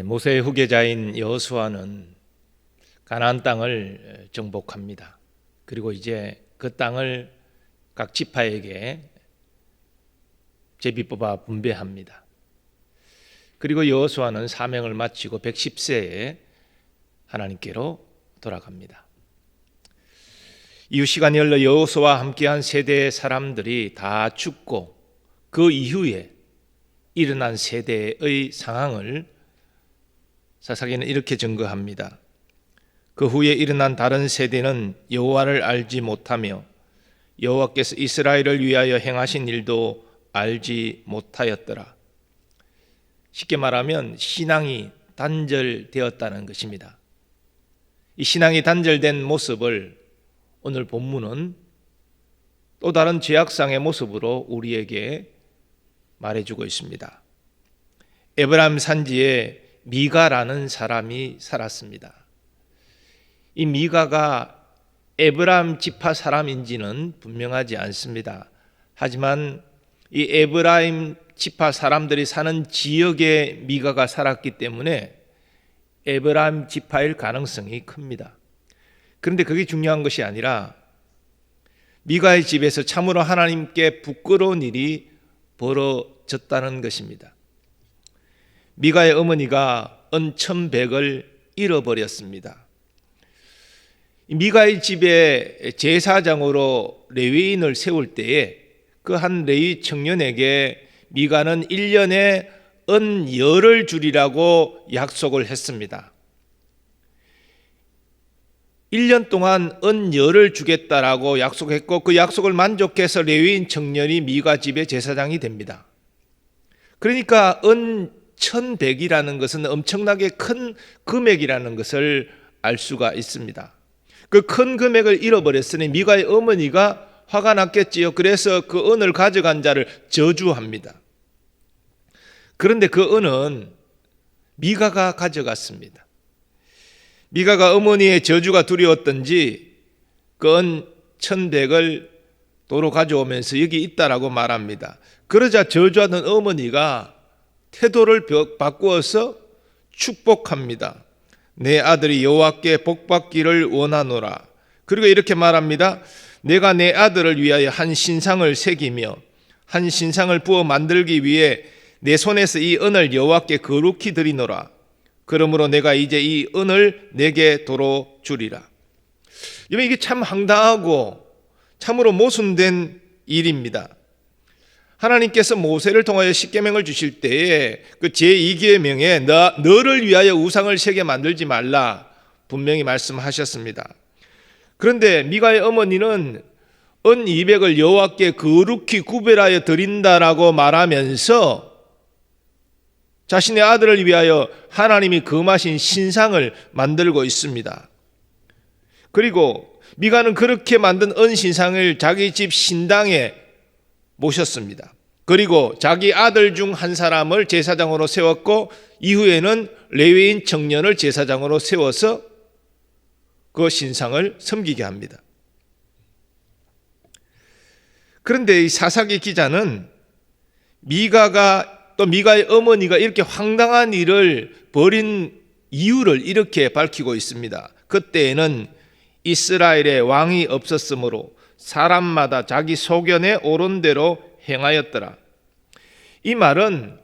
모세의 후계자인 여호수아는 가나안 땅을 정복합니다. 그리고 이제 그 땅을 각 지파에게 제비 뽑아 분배합니다. 그리고 여호수아는 사명을 마치고 110세에 하나님께로 돌아갑니다. 이후 시간이 흘러 여호수아와 함께한 세대의 사람들이 다 죽고 그 이후에 일어난 세대의 상황을 사사기는 이렇게 증거합니다. 그 후에 일어난 다른 세대는 여호와를 알지 못하며 여호와께서 이스라엘을 위하여 행하신 일도 알지 못하였더라. 쉽게 말하면 신앙이 단절되었다는 것입니다. 이 신앙이 단절된 모습을 오늘 본문은 또 다른 죄악상의 모습으로 우리에게 말해주고 있습니다. 에브라임 산지에 미가라는 사람이 살았습니다. 이 미가가 에브라임 지파 사람인지는 분명하지 않습니다. 하지만 이 에브라임 지파 사람들이 사는 지역에 미가가 살았기 때문에 에브라임 지파일 가능성이 큽니다. 그런데 그게 중요한 것이 아니라 미가의 집에서 참으로 하나님께 부끄러운 일이 벌어졌다는 것입니다. 미가의 어머니가 은 1,100을 잃어버렸습니다. 미가의 집에 제사장으로 레위인을 세울 때에 그 한 레위 청년에게 미가는 1년에 은 10을 주리라고 약속을 했습니다. 1년 동안 은 10을 주겠다라고 약속했고 그 약속을 만족해서 레위인 청년이 미가 집의 제사장이 됩니다. 그러니까 은 1,100이라는 것은 엄청나게 큰 금액이라는 것을 알 수가 있습니다. 그 큰 금액을 잃어버렸으니 미가의 어머니가 화가 났겠지요. 그래서 그 은을 가져간 자를 저주합니다. 그런데 그 은은 미가가 가져갔습니다. 미가가 어머니의 저주가 두려웠던지 그 은 1,100을 도로 가져오면서 여기 있다라고 말합니다. 그러자 저주하던 어머니가 태도를 바꾸어서 축복합니다. 내 아들이 여호와께 복받기를 원하노라. 그리고 이렇게 말합니다. 내가 내 아들을 위하여 한 신상을 새기며 한 신상을 부어 만들기 위해 내 손에서 이 은을 여호와께 거룩히 드리노라. 그러므로 내가 이제 이 은을 내게 도로 주리라. 이게 참 황당하고 참으로 모순된 일입니다. 하나님께서 모세를 통하여 십계명을 주실 때에 그 제2계명에 너를 위하여 우상을 새겨 만들지 말라 분명히 말씀하셨습니다. 그런데 미가의 어머니는 은 200을 여호와께 거룩히 구별하여 드린다라고 말하면서 자신의 아들을 위하여 하나님이 금하신 신상을 만들고 있습니다. 그리고 미가는 그렇게 만든 은 신상을 자기 집 신당에 모셨습니다. 그리고 자기 아들 중 한 사람을 제사장으로 세웠고 이후에는 레위인 청년을 제사장으로 세워서 그 신상을 섬기게 합니다. 그런데 이 사사기 기자는 미가의 어머니가 이렇게 황당한 일을 벌인 이유를 이렇게 밝히고 있습니다. 그때에는 이스라엘에 왕이 없었으므로 사람마다 자기 소견에 옳은 대로 행하였더라. 이 말은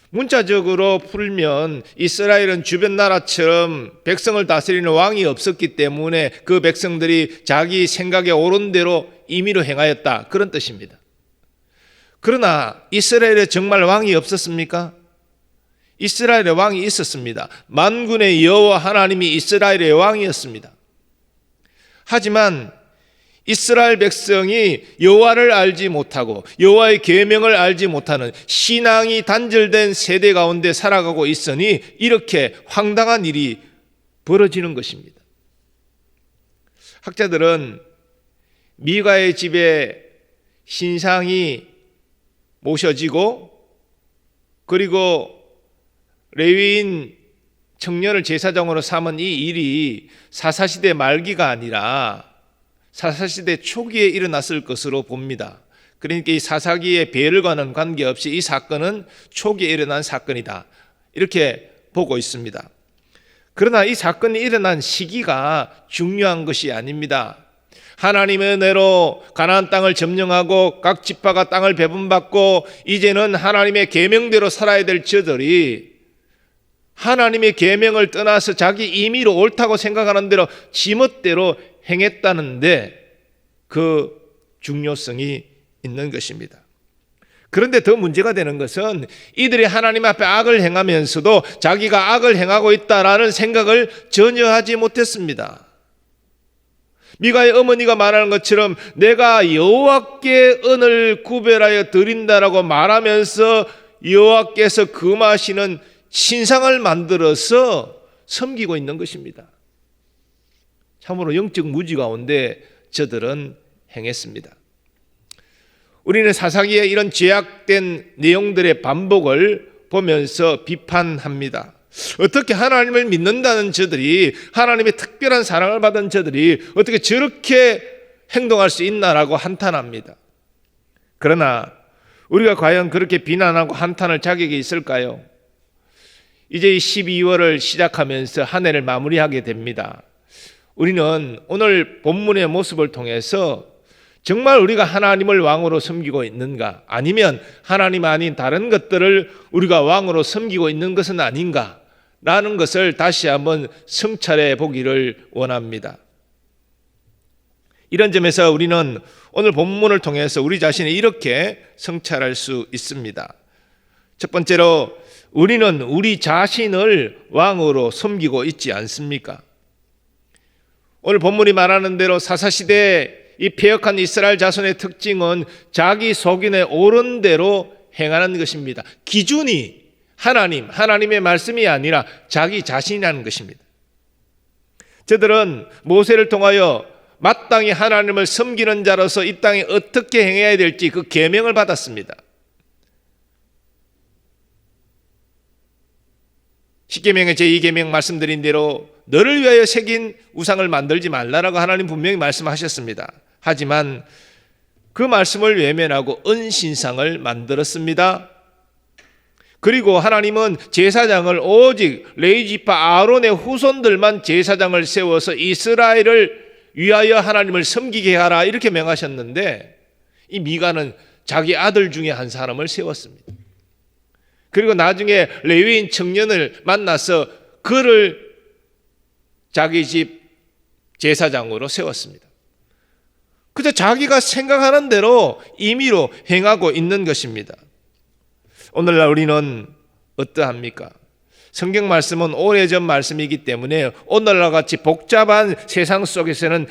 문자적으로 풀면 이스라엘은 주변 나라처럼 백성을 다스리는 왕이 없었기 때문에 그 백성들이 자기 생각에 옳은 대로 임의로 행하였다, 그런 뜻입니다. 그러나 이스라엘에 정말 왕이 없었습니까? 이스라엘에 왕이 있었습니다. 만군의 여호와 하나님이 이스라엘의 왕이었습니다. 하지만 이스라엘 백성이 여호와를 알지 못하고 여호와의 계명을 알지 못하는 신앙이 단절된 세대 가운데 살아가고 있으니 이렇게 황당한 일이 벌어지는 것입니다. 학자들은 미가의 집에 신상이 모셔지고 그리고 레위인 청년을 제사장으로 삼은 이 일이 사사시대 말기가 아니라 사사시대 초기에 일어났을 것으로 봅니다. 그러니까 이 사사기의 배열과는 관계없이 이 사건은 초기에 일어난 사건이다, 이렇게 보고 있습니다. 그러나 이 사건이 일어난 시기가 중요한 것이 아닙니다. 하나님의 은혜로 가나안 땅을 점령하고 각 지파가 땅을 배분받고 이제는 하나님의 계명대로 살아야 될 저들이 하나님의 계명을 떠나서 자기 임의로 옳다고 생각하는 대로 지멋대로 행했다는데 그 중요성이 있는 것입니다. 그런데 더 문제가 되는 것은 이들이 하나님 앞에 악을 행하면서도 자기가 악을 행하고 있다라는 생각을 전혀 하지 못했습니다. 미가의 어머니가 말하는 것처럼 내가 여호와께 은을 구별하여 드린다라고 말하면서 여호와께서 금하시는 신상을 만들어서 섬기고 있는 것입니다. 참으로 영적 무지 가운데 저들은 행했습니다. 우리는 사사기의 이런 죄악된 내용들의 반복을 보면서 비판합니다. 어떻게 하나님을 믿는다는 저들이, 하나님의 특별한 사랑을 받은 저들이 어떻게 저렇게 행동할 수 있나라고 한탄합니다. 그러나 우리가 과연 그렇게 비난하고 한탄할 자격이 있을까요? 이제 12월을 시작하면서 한 해를 마무리하게 됩니다. 우리는 오늘 본문의 모습을 통해서 정말 우리가 하나님을 왕으로 섬기고 있는가, 아니면 하나님 아닌 다른 것들을 우리가 왕으로 섬기고 있는 것은 아닌가 라는 것을 다시 한번 성찰해 보기를 원합니다. 이런 점에서 우리는 오늘 본문을 통해서 우리 자신을 이렇게 성찰할 수 있습니다. 첫 번째로, 우리는 우리 자신을 왕으로 섬기고 있지 않습니까? 오늘 본문이 말하는 대로 사사시대에 이 패역한 이스라엘 자손의 특징은 자기 속인에 옳은 대로 행하는 것입니다. 기준이 하나님의 말씀이 아니라 자기 자신이라는 것입니다. 저들은 모세를 통하여 마땅히 하나님을 섬기는 자로서 이 땅에 어떻게 행해야 될지 그 계명을 받았습니다. 십계명의 제2계명 말씀드린 대로 너를 위하여 새긴 우상을 만들지 말라라고 하나님 분명히 말씀하셨습니다. 하지만 그 말씀을 외면하고 은신상을 만들었습니다. 그리고 하나님은 제사장을 오직 레위지파 아론의 후손들만 제사장을 세워서 이스라엘을 위하여 하나님을 섬기게 하라 이렇게 명하셨는데, 이 미가는 자기 아들 중에 한 사람을 세웠습니다. 그리고 나중에 레위인 청년을 만나서 그를 자기 집 제사장으로 세웠습니다. 그저 자기가 생각하는 대로 임의로 행하고 있는 것입니다. 오늘날 우리는 어떠합니까? 성경 말씀은 오래전 말씀이기 때문에 오늘날 같이 복잡한 세상 속에서는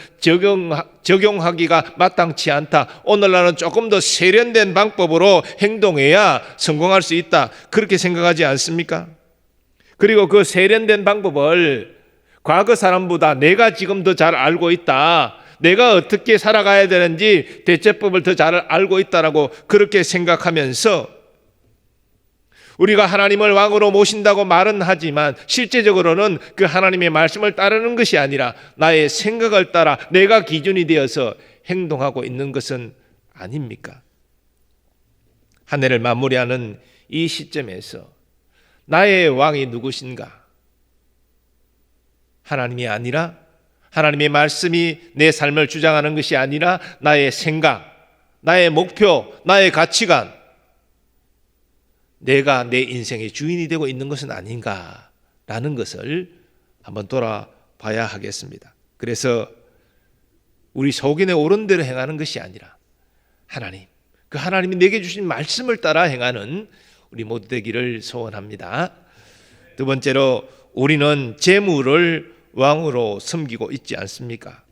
적용하기가 마땅치 않다. 오늘날은 조금 더 세련된 방법으로 행동해야 성공할 수 있다. 그렇게 생각하지 않습니까? 그리고 그 세련된 방법을 과거 사람보다 내가 지금 더 잘 알고 있다, 내가 어떻게 살아가야 되는지 대처법을 더 잘 알고 있다라고 그렇게 생각하면서 우리가 하나님을 왕으로 모신다고 말은 하지만 실제적으로는 그 하나님의 말씀을 따르는 것이 아니라 나의 생각을 따라 내가 기준이 되어서 행동하고 있는 것은 아닙니까? 한 해를 마무리하는 이 시점에서 나의 왕이 누구신가? 하나님이 아니라, 하나님의 말씀이 내 삶을 주장하는 것이 아니라 나의 생각, 나의 목표, 나의 가치관, 내가 내 인생의 주인이 되고 있는 것은 아닌가라는 것을 한번 돌아봐야 하겠습니다. 그래서 우리 속인에 옳은 대로 행하는 것이 아니라 하나님, 그 하나님이 내게 주신 말씀을 따라 행하는 우리 모두 되기를 소원합니다. 두 번째로, 우리는 재물을 왕으로 섬기고 있지 않습니까?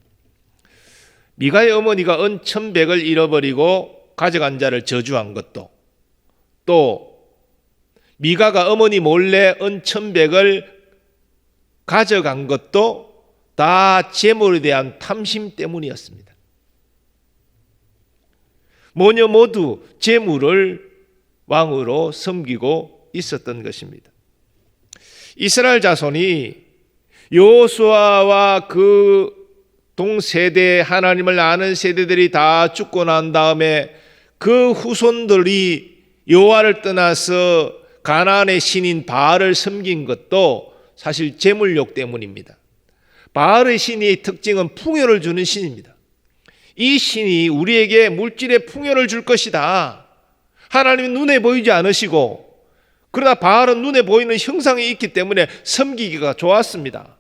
미가의 어머니가 은 1,100을 잃어버리고 가져간 자를 저주한 것도, 또 미가가 어머니 몰래 은 1,100을 가져간 것도 다 재물에 대한 탐심 때문이었습니다. 모녀 모두 재물을 왕으로 섬기고 있었던 것입니다. 이스라엘 자손이 여호수아와 그 동세대 하나님을 아는 세대들이 다 죽고 난 다음에 그 후손들이 여호와를 떠나서 가나안의 신인 바알을 섬긴 것도 사실 재물욕 때문입니다. 바알의 신의 특징은 풍요를 주는 신입니다. 이 신이 우리에게 물질의 풍요를 줄 것이다. 하나님은 눈에 보이지 않으시고, 그러나 바알은 눈에 보이는 형상이 있기 때문에 섬기기가 좋았습니다.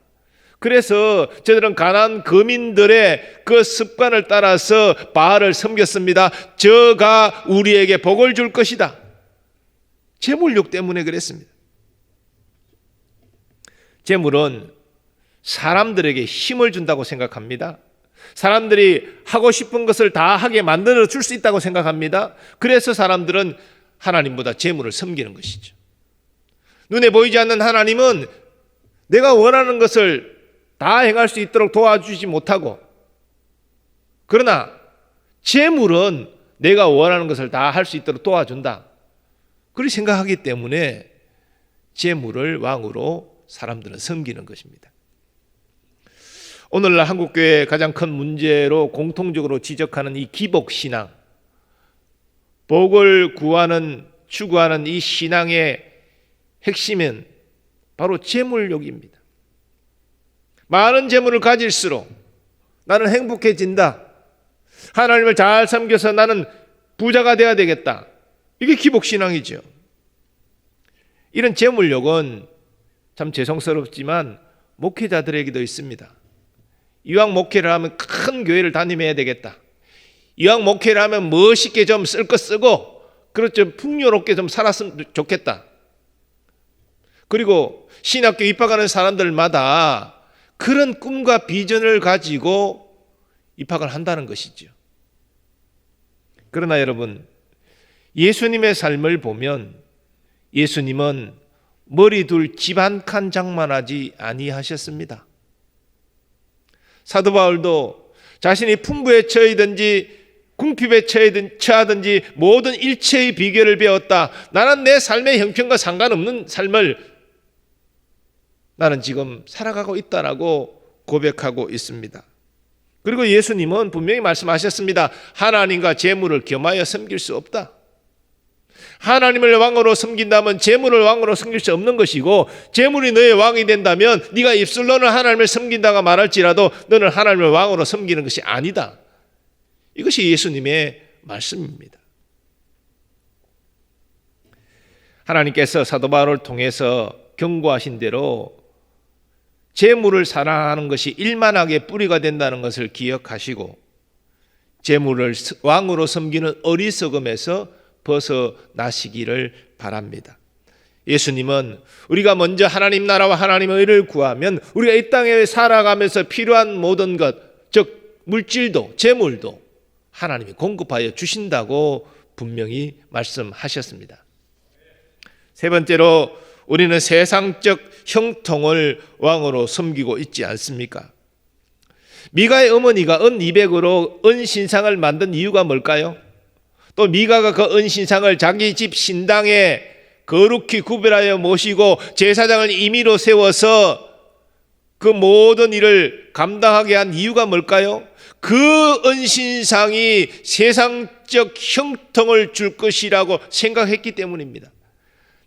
그래서 저들은 가나안 거민들의 그 습관을 따라서 바알을 섬겼습니다. 저가 우리에게 복을 줄 것이다. 재물욕 때문에 그랬습니다. 재물은 사람들에게 힘을 준다고 생각합니다. 사람들이 하고 싶은 것을 다 하게 만들어 줄 수 있다고 생각합니다. 그래서 사람들은 하나님보다 재물을 섬기는 것이죠. 눈에 보이지 않는 하나님은 내가 원하는 것을 다 행할 수 있도록 도와주지 못하고, 그러나 재물은 내가 원하는 것을 다 할 수 있도록 도와준다. 그렇게 생각하기 때문에 재물을 왕으로 사람들은 섬기는 것입니다. 오늘날 한국교회의 가장 큰 문제로 공통적으로 지적하는 이 기복신앙, 복을 추구하는 이 신앙의 핵심은 바로 재물욕입니다. 많은 재물을 가질수록 나는 행복해진다. 하나님을 잘 섬겨서 나는 부자가 되어야 되겠다. 이게 기복신앙이죠. 이런 재물욕은 참 죄송스럽지만 목회자들에게도 있습니다. 이왕 목회를 하면 큰 교회를 다니면야 되겠다. 이왕 목회를 하면 멋있게 좀 쓸 거 쓰고, 그렇죠, 풍요롭게 좀 살았으면 좋겠다. 그리고 신학교 입학하는 사람들마다 그런 꿈과 비전을 가지고 입학을 한다는 것이죠. 그러나 여러분, 예수님의 삶을 보면 예수님은 머리 둘 집 한 칸 장만하지 아니하셨습니다. 사도 바울도 자신이 풍부에 처하든지 궁핍에 처하든지 모든 일체의 비결을 배웠다. 나는 내 삶의 형편과 상관없는 삶을 나는 지금 살아가고 있다라고 고백하고 있습니다. 그리고 예수님은 분명히 말씀하셨습니다. 하나님과 재물을 겸하여 섬길 수 없다. 하나님을 왕으로 섬긴다면 재물을 왕으로 섬길 수 없는 것이고, 재물이 너의 왕이 된다면 네가 입술로는 하나님을 섬긴다가 말할지라도 너는 하나님을 왕으로 섬기는 것이 아니다. 이것이 예수님의 말씀입니다. 하나님께서 사도 바울을 통해서 경고하신 대로 재물을 사랑하는 것이 일만하게 뿌리가 된다는 것을 기억하시고, 재물을 왕으로 섬기는 어리석음에서 벗어나시기를 바랍니다. 예수님은 우리가 먼저 하나님 나라와 하나님의 의를 구하면 우리가 이 땅에 살아가면서 필요한 모든 것, 즉 물질도 재물도 하나님이 공급하여 주신다고 분명히 말씀하셨습니다. 세 번째로, 우리는 세상적 형통을 왕으로 섬기고 있지 않습니까? 미가의 어머니가 은 200으로 은신상을 만든 이유가 뭘까요? 또 미가가 그 은신상을 자기 집 신당에 거룩히 구별하여 모시고 제사장을 임의로 세워서 그 모든 일을 감당하게 한 이유가 뭘까요? 그 은신상이 세상적 형통을 줄 것이라고 생각했기 때문입니다.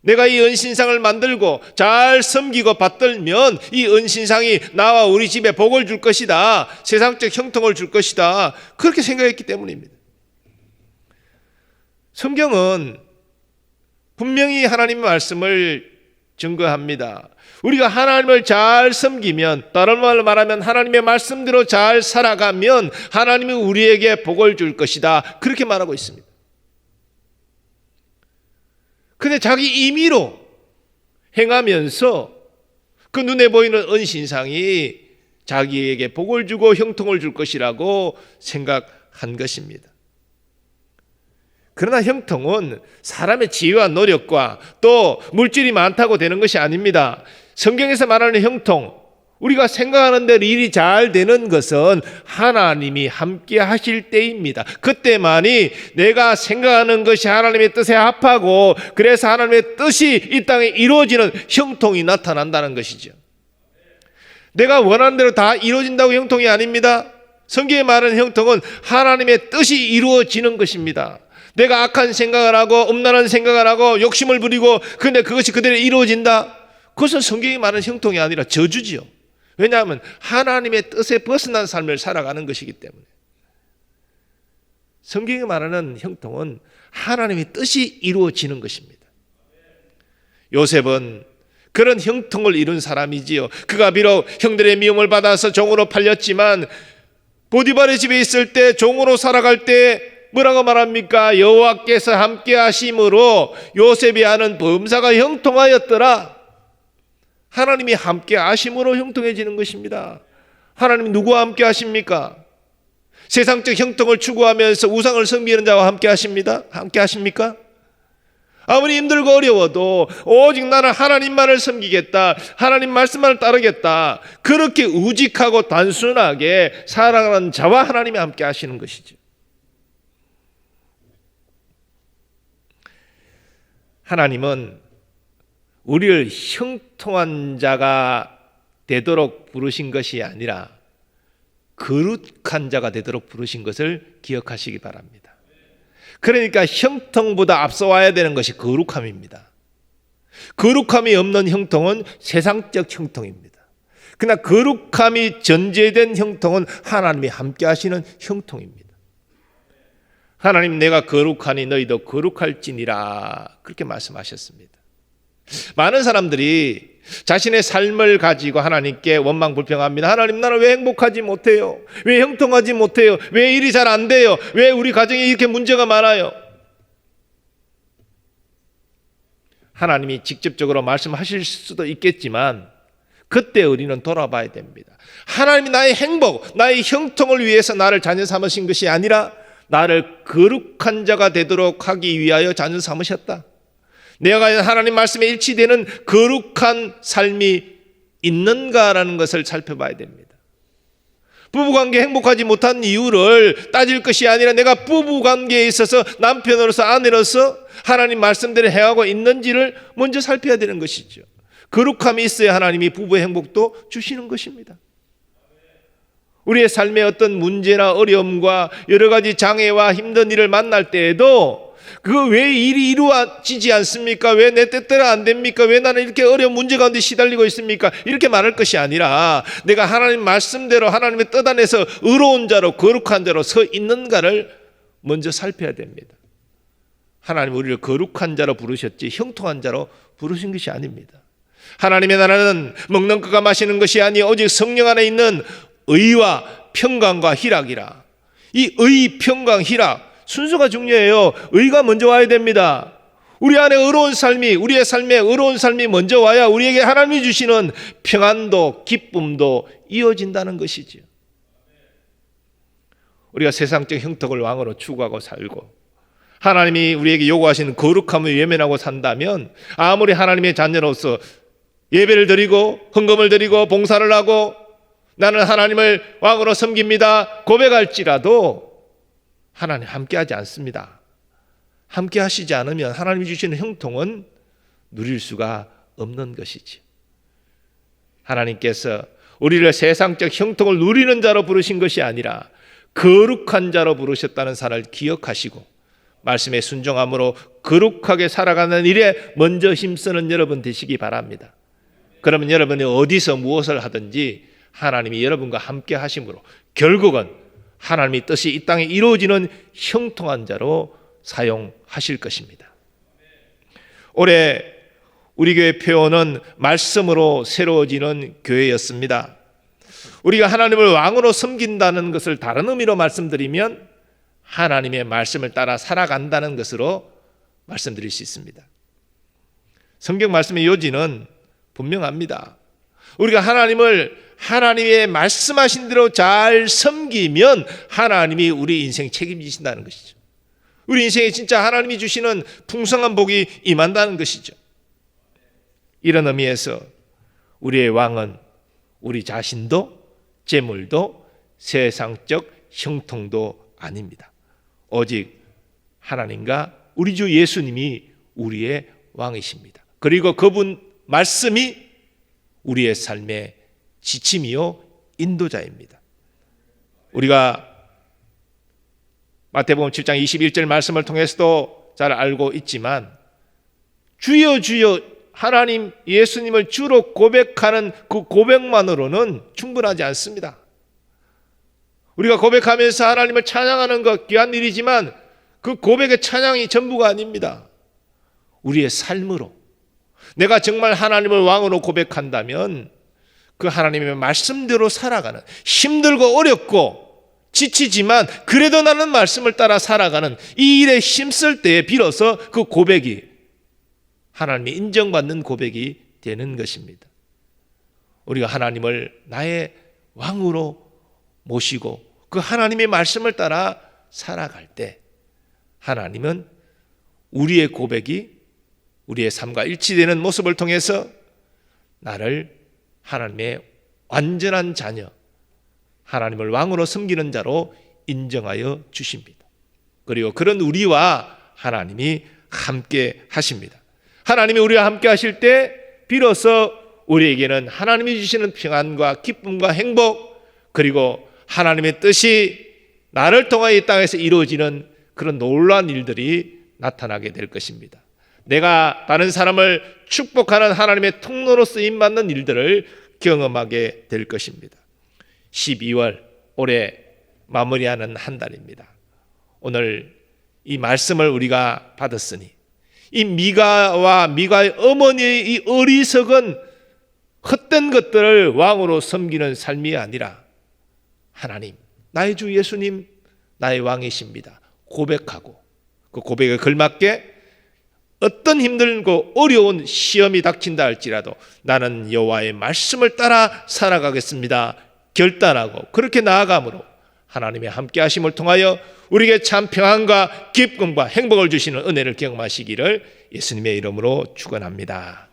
내가 이 은신상을 만들고 잘 섬기고 받들면 이 은신상이 나와 우리 집에 복을 줄 것이다. 세상적 형통을 줄 것이다. 그렇게 생각했기 때문입니다. 성경은 분명히 하나님의 말씀을 증거합니다. 우리가 하나님을 잘 섬기면, 다른 말로 말하면 하나님의 말씀대로 잘 살아가면 하나님이 우리에게 복을 줄 것이다. 그렇게 말하고 있습니다. 근데 자기 임의로 행하면서 그 눈에 보이는 은신상이 자기에게 복을 주고 형통을 줄 것이라고 생각한 것입니다. 그러나 형통은 사람의 지혜와 노력과 또 물질이 많다고 되는 것이 아닙니다. 성경에서 말하는 형통, 우리가 생각하는 대로 일이 잘 되는 것은 하나님이 함께 하실 때입니다. 그때만이 내가 생각하는 것이 하나님의 뜻에 합하고, 그래서 하나님의 뜻이 이 땅에 이루어지는 형통이 나타난다는 것이죠. 내가 원하는 대로 다 이루어진다고 형통이 아닙니다. 성경에 말하는 형통은 하나님의 뜻이 이루어지는 것입니다. 내가 악한 생각을 하고 음란한 생각을 하고 욕심을 부리고 근데 그것이 그대로 이루어진다? 그것은 성경이 말하는 형통이 아니라 저주지요. 왜냐하면 하나님의 뜻에 벗어난 삶을 살아가는 것이기 때문에. 성경이 말하는 형통은 하나님의 뜻이 이루어지는 것입니다. 요셉은 그런 형통을 이룬 사람이지요. 그가 비록 형들의 미움을 받아서 종으로 팔렸지만 보디발의 집에 있을 때 종으로 살아갈 때 뭐라고 말합니까? 여호와께서 함께 하심으로 요셉이 하는 범사가 형통하였더라. 하나님이 함께 하심으로 형통해지는 것입니다. 하나님이 누구와 함께 하십니까? 세상적 형통을 추구하면서 우상을 섬기는 자와 함께 하십니다. 함께 하십니까? 아무리 힘들고 어려워도 오직 나는 하나님만을 섬기겠다, 하나님 말씀만을 따르겠다, 그렇게 우직하고 단순하게 살아가는 자와 하나님이 함께 하시는 것이죠. 하나님은 우리를 형통한 자가 되도록 부르신 것이 아니라 거룩한 자가 되도록 부르신 것을 기억하시기 바랍니다. 그러니까 형통보다 앞서와야 되는 것이 거룩함입니다. 거룩함이 없는 형통은 세상적 형통입니다. 그러나 거룩함이 전제된 형통은 하나님이 함께 하시는 형통입니다. 하나님, 내가 거룩하니 너희도 거룩할지니라, 그렇게 말씀하셨습니다. 많은 사람들이 자신의 삶을 가지고 하나님께 원망불평합니다. 하나님, 나는 왜 행복하지 못해요? 왜 형통하지 못해요? 왜 일이 잘 안 돼요? 왜 우리 가정에 이렇게 문제가 많아요? 하나님이 직접적으로 말씀하실 수도 있겠지만 그때 우리는 돌아봐야 됩니다. 하나님이 나의 행복, 나의 형통을 위해서 나를 자녀 삼으신 것이 아니라 나를 거룩한 자가 되도록 하기 위하여 자녀 삼으셨다. 내가 하나님 말씀에 일치되는 거룩한 삶이 있는가라는 것을 살펴봐야 됩니다. 부부관계 행복하지 못한 이유를 따질 것이 아니라 내가 부부관계에 있어서 남편으로서 아내로서 하나님 말씀대로 행하고 있는지를 먼저 살펴야 되는 것이죠. 거룩함이 있어야 하나님이 부부의 행복도 주시는 것입니다. 우리의 삶의 어떤 문제나 어려움과 여러 가지 장애와 힘든 일을 만날 때에도 그 왜 일이 이루어지지 않습니까? 왜 내 뜻대로 안 됩니까? 왜 나는 이렇게 어려운 문제 가운데 시달리고 있습니까? 이렇게 말할 것이 아니라 내가 하나님 말씀대로 하나님의 뜻 안에서 의로운 자로 거룩한 자로 서 있는가를 먼저 살펴야 됩니다. 하나님 우리를 거룩한 자로 부르셨지 형통한 자로 부르신 것이 아닙니다. 하나님의 나라는 먹는 것과 마시는 것이 아니 오직 성령 안에 있는 의와 평강과 희락이라. 이 의, 평강, 희락 순서가 중요해요. 의가 먼저 와야 됩니다. 우리 안에 의로운 삶이, 우리의 삶에 의로운 삶이 먼저 와야 우리에게 하나님이 주시는 평안도 기쁨도 이어진다는 것이지요. 우리가 세상적 형통을 왕으로 추구하고 살고 하나님이 우리에게 요구하시는 거룩함을 외면하고 산다면 아무리 하나님의 자녀로서 예배를 드리고 헌금을 드리고 봉사를 하고 나는 하나님을 왕으로 섬깁니다 고백할지라도 하나님 함께하지 않습니다. 함께 하시지 않으면 하나님이 주시는 형통은 누릴 수가 없는 것이지. 하나님께서 우리를 세상적 형통을 누리는 자로 부르신 것이 아니라 거룩한 자로 부르셨다는 사실을 기억하시고 말씀에 순종함으로 거룩하게 살아가는 일에 먼저 힘쓰는 여러분 되시기 바랍니다. 그러면 여러분이 어디서 무엇을 하든지 하나님이 여러분과 함께 하심으로 결국은 하나님의 뜻이 이 땅에 이루어지는 형통한 자로 사용하실 것입니다. 올해 우리 교회 표어는 말씀으로 새로워지는 교회였습니다. 우리가 하나님을 왕으로 섬긴다는 것을 다른 의미로 말씀드리면 하나님의 말씀을 따라 살아간다는 것으로 말씀드릴 수 있습니다. 성경 말씀의 요지는 분명합니다. 우리가 하나님의 말씀하신 대로 잘 섬기면 하나님이 우리 인생 책임지신다는 것이죠. 우리 인생에 진짜 하나님이 주시는 풍성한 복이 임한다는 것이죠. 이런 의미에서 우리의 왕은 우리 자신도 재물도 세상적 형통도 아닙니다. 오직 하나님과 우리 주 예수님이 우리의 왕이십니다. 그리고 그분 말씀이 우리의 삶의 지침이요 인도자입니다. 우리가 마태복음 7장 21절 말씀을 통해서도 잘 알고 있지만 주여 주여 하나님 예수님을 주로 고백하는 그 고백만으로는 충분하지 않습니다. 우리가 고백하면서 하나님을 찬양하는 것 귀한 일이지만 그 고백의 찬양이 전부가 아닙니다. 우리의 삶으로 내가 정말 하나님을 왕으로 고백한다면 그 하나님의 말씀대로 살아가는, 힘들고 어렵고 지치지만 그래도 나는 말씀을 따라 살아가는 이 일에 힘쓸 때에 비로소 그 고백이 하나님이 인정받는 고백이 되는 것입니다. 우리가 하나님을 나의 왕으로 모시고 그 하나님의 말씀을 따라 살아갈 때 하나님은 우리의 고백이 우리의 삶과 일치되는 모습을 통해서 나를 하나님의 완전한 자녀, 하나님을 왕으로 섬기는 자로 인정하여 주십니다. 그리고 그런 우리와 하나님이 함께 하십니다. 하나님이 우리와 함께 하실 때 비로소 우리에게는 하나님이 주시는 평안과 기쁨과 행복, 그리고 하나님의 뜻이 나를 통하여 이 땅에서 이루어지는 그런 놀라운 일들이 나타나게 될 것입니다. 내가 다른 사람을 축복하는 하나님의 통로로 쓰임받는 일들을 경험하게 될 것입니다. 12월 올해 마무리하는 한 달입니다. 오늘 이 말씀을 우리가 받았으니 이 미가와 미가의 어머니의 이 어리석은 헛된 것들을 왕으로 섬기는 삶이 아니라 하나님, 나의 주 예수님 나의 왕이십니다 고백하고 그 고백에 걸맞게 어떤 힘들고 어려운 시험이 닥친다 할지라도 나는 여호와의 말씀을 따라 살아가겠습니다 결단하고 그렇게 나아감으로 하나님의 함께 하심을 통하여 우리에게 참 평안과 기쁨과 행복을 주시는 은혜를 경험하시기를 예수님의 이름으로 축원합니다.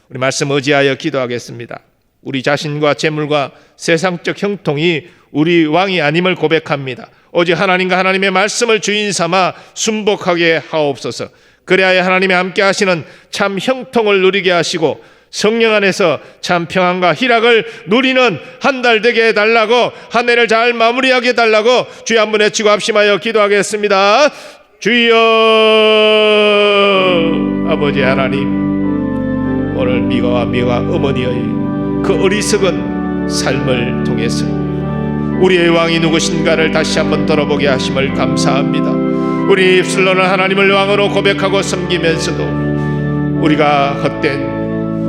우리 말씀 의지하여 기도하겠습니다. 우리 자신과 재물과 세상적 형통이 우리 왕이 아님을 고백합니다. 오직 하나님과 하나님의 말씀을 주인 삼아 순복하게 하옵소서. 그래야 하나님의 함께 하시는 참 형통을 누리게 하시고 성령 안에서 참 평안과 희락을 누리는 한 달 되게 해달라고, 한 해를 잘 마무리하게 해달라고 주여 한번 외치고 합심하여 기도하겠습니다. 주여. 아버지 하나님, 오늘 미가와 어머니의 그 어리석은 삶을 통해서 우리의 왕이 누구신가를 다시 한번 돌아보게 하심을 감사합니다. 우리 입술로는 하나님을 왕으로 고백하고 섬기면서도 우리가 헛된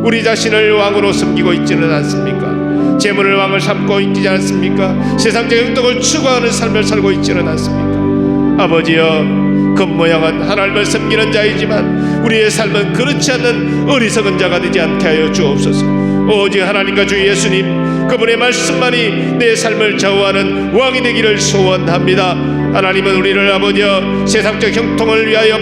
우리 자신을 왕으로 섬기고 있지는 않습니까? 재물을 왕을 삼고 있지 않습니까? 세상적 행복을 추구하는 삶을 살고 있지는 않습니까? 아버지여, 겉모양은 하나님을 섬기는 자이지만 우리의 삶은 그렇지 않는 어리석은 자가 되지 않게 하여 주옵소서. 오직 하나님과 주 예수님 그분의 말씀만이 내 삶을 좌우하는 왕이 되기를 소원합니다. 하나님은 우리를 아버지여 세상적 형통을 위하여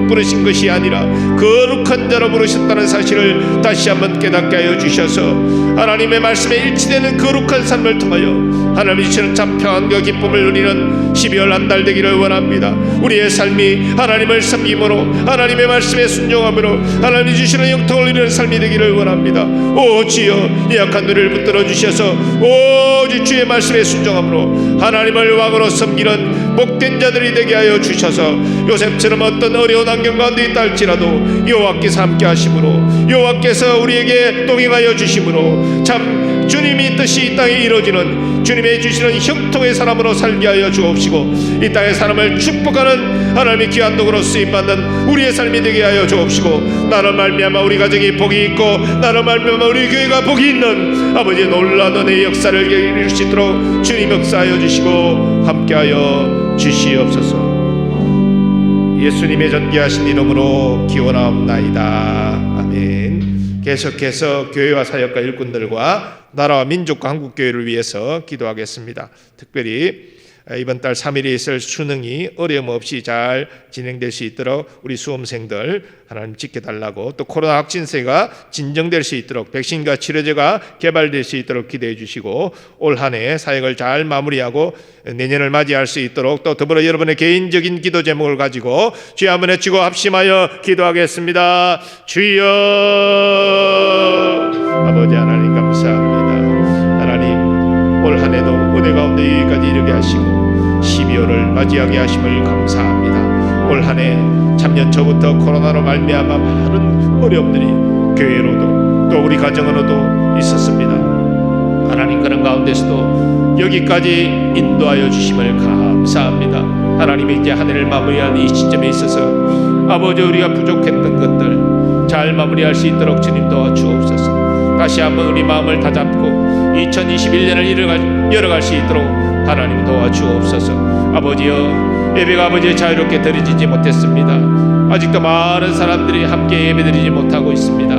부르신 것이 아니라 거룩한 자로 부르셨다는 사실을 다시 한번 깨닫게 하여 주셔서 하나님의 말씀에 일치되는 거룩한 삶을 통하여 하나님이 주시는 참 평안과 기쁨을 누리는 12월 한 달 되기를 원합니다. 우리의 삶이 하나님을 섬김으로 하나님의 말씀에 순종함으로 하나님이 주시는 형통을 누리는 삶이 되기를 원합니다. 오 주여, 약한 우리를 붙들어 주셔서 오직 주의 말씀에 순종함으로 하나님을 왕으로 섬기는 복된 자들이 되게 하여 주셔서 요셉처럼 어떤 어려운 환경 가운데 있다 할지라도 여호와께서 함께 하심으로, 여호와께서 우리에게 동행하여 주심으로 참 주님이 뜻이 이 땅에 이루어지는 주님의 주시는 형통의 사람으로 살게 하여 주옵시고 이 땅의 사람을 축복하는 하나님의 귀한 도구로 쓰임받는 우리의 삶이 되게 하여 주옵시고 나로 말미암아 우리 가정이 복이 있고 나로 말미암아 우리 교회가 복이 있는 아버지의 놀라운 은혜의 역사를 이룰 수 있도록 주님 역사하여 주시고 함께하여 주시옵소서. 예수님의 존귀하신 이름으로 기원하옵나이다. 아멘. 계속해서 교회와 사역과 일꾼들과 나라와 민족과 한국교회를 위해서 기도하겠습니다. 특별히 이번 달 3일에 있을 수능이 어려움 없이 잘 진행될 수 있도록 우리 수험생들 하나님 지켜달라고, 또 코로나 확진세가 진정될 수 있도록 백신과 치료제가 개발될 수 있도록 기도해 주시고 올 한 해 사역을 잘 마무리하고 내년을 맞이할 수 있도록, 또 더불어 여러분의 개인적인 기도 제목을 가지고 주여 한번 외치고 합심하여 기도하겠습니다. 주여. 아버지 하나님 감사합니다. 하나님 올 한 해도 은혜 가운데 여기까지 이르게 하시고 12월을 맞이하게 하심을 감사합니다. 올 한 해 작년 초부터 코로나로 말미암아 많은 어려움들이 교회로도 또 우리 가정으로도 있었습니다. 하나님, 그런 가운데서도 여기까지 인도하여 주심을 감사합니다. 하나님이 이제 한 해를 마무리하는 이 시점에 있어서 아버지, 우리가 부족했던 것들 잘 마무리할 수 있도록 주님 도와주옵소서. 다시 한번 우리 마음을 다잡고 2021년을 열어갈 수 있도록 하나님 도와주옵소서. 아버지여, 예배가 아버지 자유롭게 드려지지 못했습니다. 아직도 많은 사람들이 함께 예배드리지 못하고 있습니다.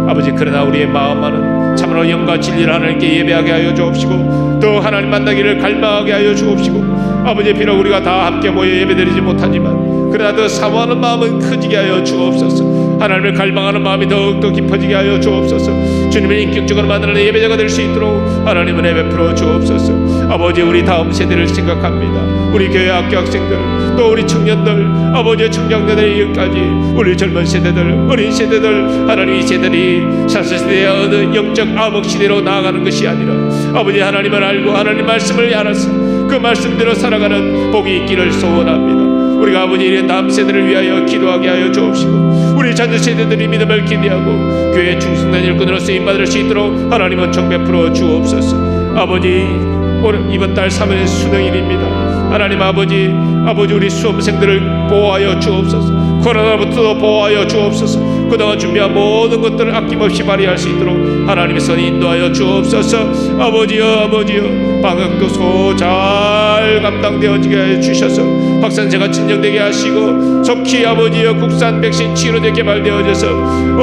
아버지, 그러나 우리의 마음만은 참으로 영과 진리를 하나님께 예배하게 하여 주옵시고 또 하나님 만나기를 갈망하게 하여 주옵시고 아버지, 비록 우리가 다 함께 모여 예배드리지 못하지만 그러나 더 사모하는 마음은 커지게 하여 주옵소서. 하나님을 갈망하는 마음이 더욱더 깊어지게 하여 주옵소서. 주님을 인격적으로 만나는 예배자가 될 수 있도록 하나님 은혜 베풀어 주옵소서. 아버지, 우리 다음 세대를 생각합니다. 우리 교회 학교 학생들 또 우리 청년들, 아버지 청장년들의 일까지 우리 젊은 세대들, 어린 세대들, 하나님 이 세대들이 사사시대의 어느 영적 암흑 시대로 나아가는 것이 아니라 아버지 하나님을 알고 하나님 말씀을 알아서 그 말씀대로 살아가는 복이 있기를 소원합니다. 우리가 아버지 이런 다음 세대를 위하여 기도하게 하여 주옵시고 우리 자녀 세대들이 믿음을 기대하고 교회의 충성된 일꾼으로 쓰임받을 수 있도록 하나님 은총 베풀어 주옵소서. 아버지, 오늘 이번 달 3일 수능일입니다. 하나님 아버지 우리 수험생들을 보호하여 주옵소서. 코로나부터 보호하여 주옵소서. 그동안 준비한 모든 것들을 아낌없이 발휘할 수 있도록 하나님의 선이 인도하여 주옵소서. 아버지여 방역도 잘 감당되어지게 하여 주셔서 확산세가 진정되게 하시고 속히 아버지여 국산 백신 치료제 개발되어져서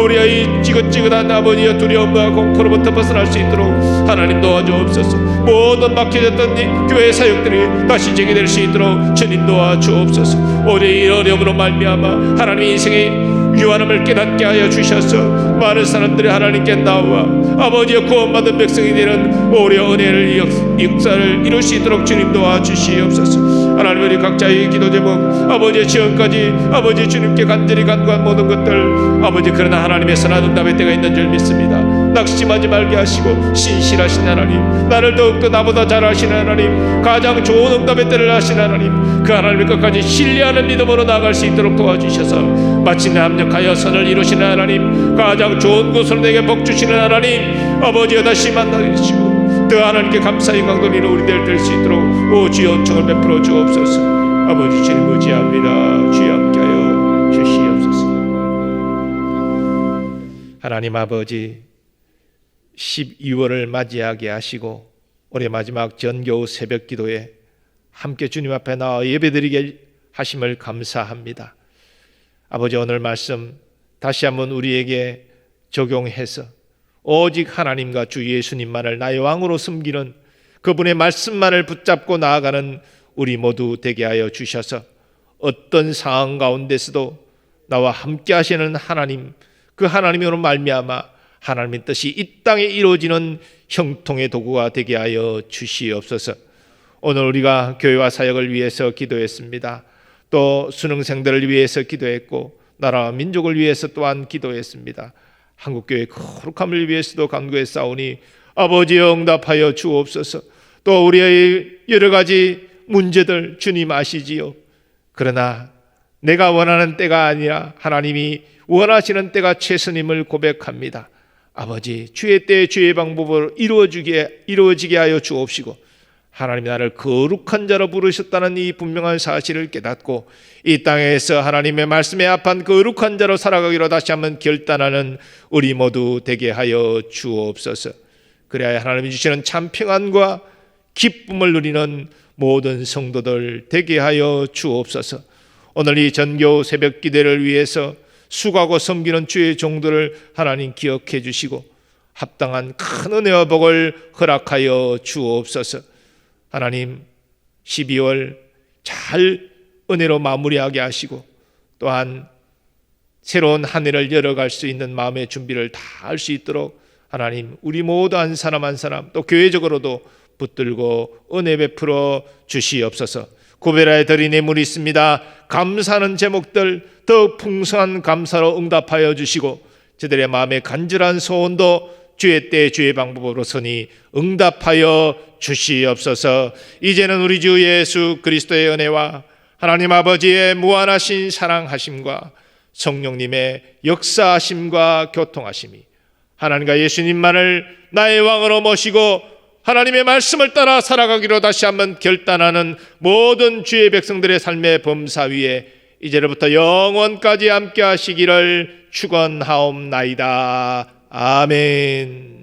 우리의 이 지긋지긋한 아버지여 두려움과 공포로부터 벗어날 수 있도록 하나님 도와주옵소서. 모든 막혀졌던 이 교회 사역들이 다시 재개될 수 있도록 주님 도와주옵소서. 오늘 이 어려움으로 말미암아 하나님의 인생의 유한함을 깨닫게 하여 주셔서 많은 사람들이 하나님께 나와 아버지의 구원받은 백성이 되는 오래 은혜를 역사를 이룰 수 있도록 주님 도와주시옵소서. 하나님, 우리 각자의 기도 제목 아버지의 지원까지 아버지 주님께 간절히 간구한 모든 것들 아버지, 그러나 하나님의 선한 응답의 때가 있는 줄 믿습니다. 낙심하지 말게 하시고 신실하신 하나님, 나를 더욱더 나보다 잘 아시는 하나님, 가장 좋은 응답의 때를 아시는 하나님, 그 하나님의 끝까지 신뢰하는 믿음으로 나아갈 수 있도록 도와주셔서 마침내 합력하여 선을 이루시는 하나님, 가장 좋은 곳으로 내게 복 주시는 하나님 아버지여 다시 만나주시고 또 하나님께 감사의 강도리는 우리들 될 수 있도록 오 주여 은총을 베풀어 주옵소서. 아버지 주님 의지합니다. 주여 함께하여 주시옵소서. 하나님 아버지, 12월을 맞이하게 하시고 올해 마지막 전교우 새벽 기도에 함께 주님 앞에 나와 예배드리게 하심을 감사합니다. 아버지, 오늘 말씀 다시 한번 우리에게 적용해서 오직 하나님과 주 예수님만을 나의 왕으로 섬기는 그분의 말씀만을 붙잡고 나아가는 우리 모두 되게 하여 주셔서 어떤 상황 가운데서도 나와 함께 하시는 하나님, 그 하나님으로 말미암아 하나님의 뜻이 이 땅에 이루어지는 형통의 도구가 되게 하여 주시옵소서. 오늘 우리가 교회와 사역을 위해서 기도했습니다. 또 수능생들을 위해서 기도했고 나라와 민족을 위해서 또한 기도했습니다. 한국교회의 거룩함을 위해서도 간구했사오니 아버지여 응답하여 주옵소서. 또 우리의 여러 가지 문제들 주님 아시지요. 그러나 내가 원하는 때가 아니라 하나님이 원하시는 때가 최선임을 고백합니다. 아버지, 주의 때 주의 방법으로 이루어지게 하여 주옵시고 하나님이 나를 거룩한 자로 부르셨다는 이 분명한 사실을 깨닫고 이 땅에서 하나님의 말씀에 합한 거룩한 자로 살아가기로 다시 한번 결단하는 우리 모두 되게 하여 주옵소서. 그래야 하나님이 주시는 참 평안과 기쁨을 누리는 모든 성도들 되게 하여 주옵소서. 오늘 이 전교 새벽 기도를 위해서 수고하고 섬기는 주의 종들을 하나님 기억해 주시고 합당한 큰 은혜와 복을 허락하여 주옵소서. 하나님, 12월 잘 은혜로 마무리하게 하시고 또한 새로운 한 해를 열어갈 수 있는 마음의 준비를 다 할 수 있도록 하나님, 우리 모두 한 사람 한 사람 또 교회적으로도 붙들고 은혜 베풀어 주시옵소서. 구별하여 드린 예물이 있습니다. 감사하는 제목들 더욱 풍성한 감사로 응답하여 주시고 저들의 마음의 간절한 소원도 주의 때 주의 방법으로 서니 응답하여 주시옵소서. 이제는 우리 주 예수 그리스도의 은혜와 하나님 아버지의 무한하신 사랑하심과 성령님의 역사하심과 교통하심이 하나님과 예수님만을 나의 왕으로 모시고 하나님의 말씀을 따라 살아가기로 다시 한번 결단하는 모든 주의 백성들의 삶의 범사 위에 이제로부터 영원까지 함께 하시기를 축원하옵나이다. 아멘.